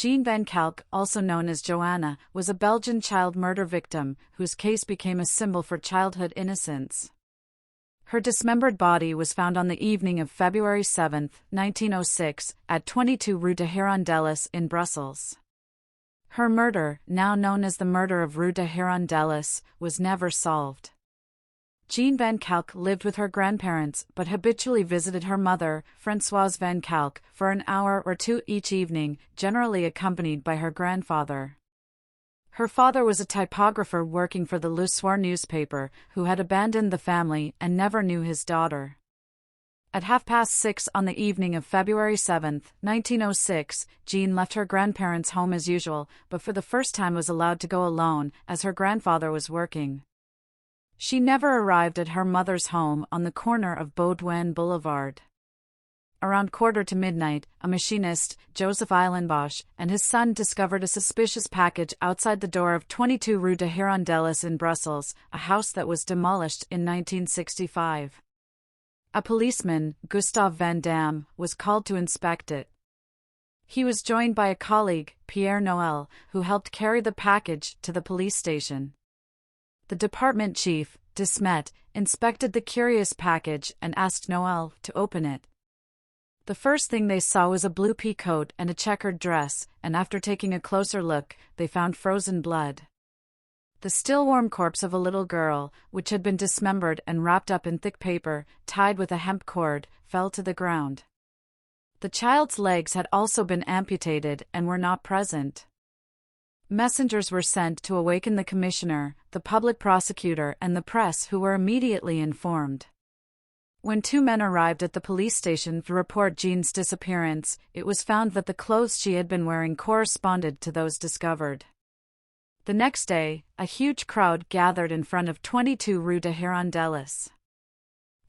Jeanne Van Calck, also known as Joanna, was a Belgian child murder victim whose case became a symbol for childhood innocence. Her dismembered body was found on the evening of February 7, 1906, at 22 Rue de Hirondelles in Brussels. Her murder, now known as the murder of Rue de Hirondelles, was never solved. Jeanne Van Calck lived with her grandparents but habitually visited her mother, Françoise Van Calck, for an hour or two each evening, generally accompanied by her grandfather. Her father was a typographer working for the Le Soir newspaper, who had abandoned the family and never knew his daughter. At 6:30 on the evening of February 7, 1906, Jeanne left her grandparents' home as usual, but for the first time was allowed to go alone, as her grandfather was working. She never arrived at her mother's home on the corner of Baudouin Boulevard. Around midnight, a machinist, Joseph Eilenbosch, and his son discovered a suspicious package outside the door of 22 Rue de Hirondelles in Brussels, a house that was demolished in 1965. A policeman, Gustave Van Damme, was called to inspect it. He was joined by a colleague, Pierre Noël, who helped carry the package to the police station. The department chief, de Smet, inspected the curious package and asked Noël to open it. The first thing they saw was a blue pea coat and a checkered dress, and after taking a closer look, they found frozen blood. The still-warm corpse of a little girl, which had been dismembered and wrapped up in thick paper, tied with a hemp cord, fell to the ground. The child's legs had also been amputated and were not present. Messengers were sent to awaken the commissioner, the public prosecutor, and the press, who were immediately informed. When two men arrived at the police station to report Jeanne's disappearance, it was found that the clothes she had been wearing corresponded to those discovered. The next day, a huge crowd gathered in front of 22 Rue de Hirondelles.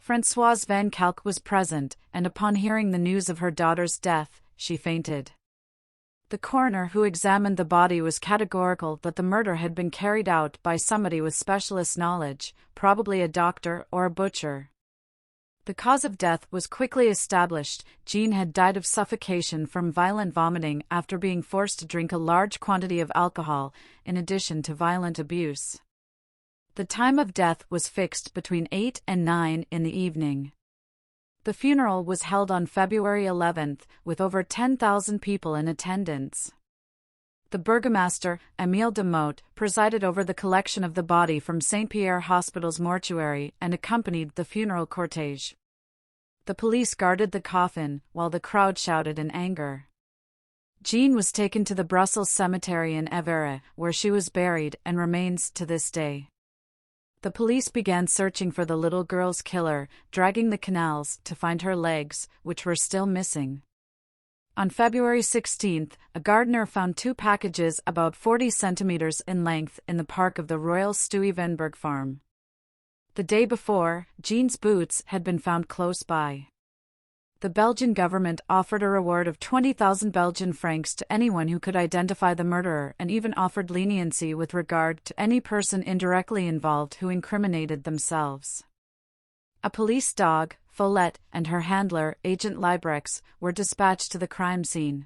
Françoise Van Calck was present, and upon hearing the news of her daughter's death, she fainted. The coroner who examined the body was categorical that the murder had been carried out by somebody with specialist knowledge, probably a doctor or a butcher. The cause of death was quickly established. Jeanne had died of suffocation from violent vomiting after being forced to drink a large quantity of alcohol, in addition to violent abuse. The time of death was fixed between 8 and 9 in the evening. The funeral was held on February 11, with over 10,000 people in attendance. The burgomaster, Émile de Motte, presided over the collection of the body from Saint-Pierre Hospital's mortuary and accompanied the funeral cortege. The police guarded the coffin, while the crowd shouted in anger. Jeanne was taken to the Brussels cemetery in Évere, where she was buried and remains to this day. The police began searching for the little girl's killer, dragging the canals to find her legs, which were still missing. On February 16, a gardener found two packages about 40 centimeters in length in the park of the Royal Stuyvenberg farm. The day before, Jeanne's boots had been found close by. The Belgian government offered a reward of 20,000 Belgian francs to anyone who could identify the murderer, and even offered leniency with regard to any person indirectly involved who incriminated themselves. A police dog, Follette, and her handler, Agent Librex, were dispatched to the crime scene.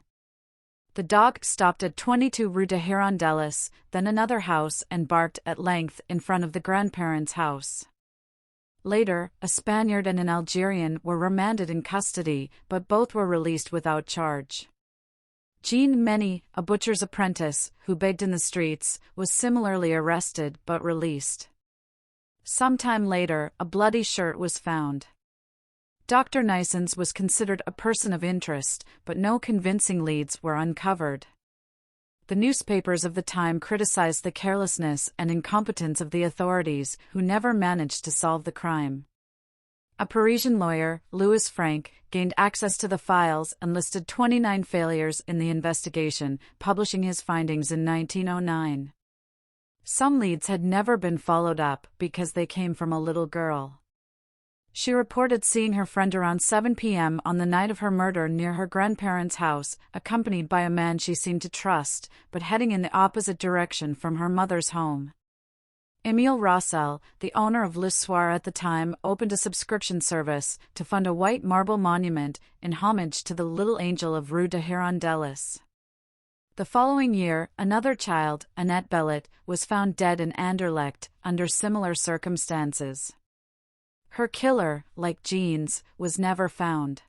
The dog stopped at 22 Rue de Hirondelles, then another house, and barked at length in front of the grandparents' house. Later, a Spaniard and an Algerian were remanded in custody, but both were released without charge. Jeanne Meny, a butcher's apprentice, who begged in the streets, was similarly arrested but released. Sometime later, a bloody shirt was found. Dr. Nysens was considered a person of interest, but no convincing leads were uncovered. The newspapers of the time criticized the carelessness and incompetence of the authorities, who never managed to solve the crime. A Parisian lawyer, Louis Frank, gained access to the files and listed 29 failures in the investigation, publishing his findings in 1909. Some leads had never been followed up because they came from a little girl. She reported seeing her friend around 7 p.m. on the night of her murder near her grandparents' house, accompanied by a man she seemed to trust, but heading in the opposite direction from her mother's home. Émile Rossel, the owner of Le Soir at the time, opened a subscription service to fund a white marble monument in homage to the little angel of Rue de Hirondelles. The following year, another child, Annette Bellet, was found dead in Anderlecht, under similar circumstances. Her killer, like Jeanne's, was never found.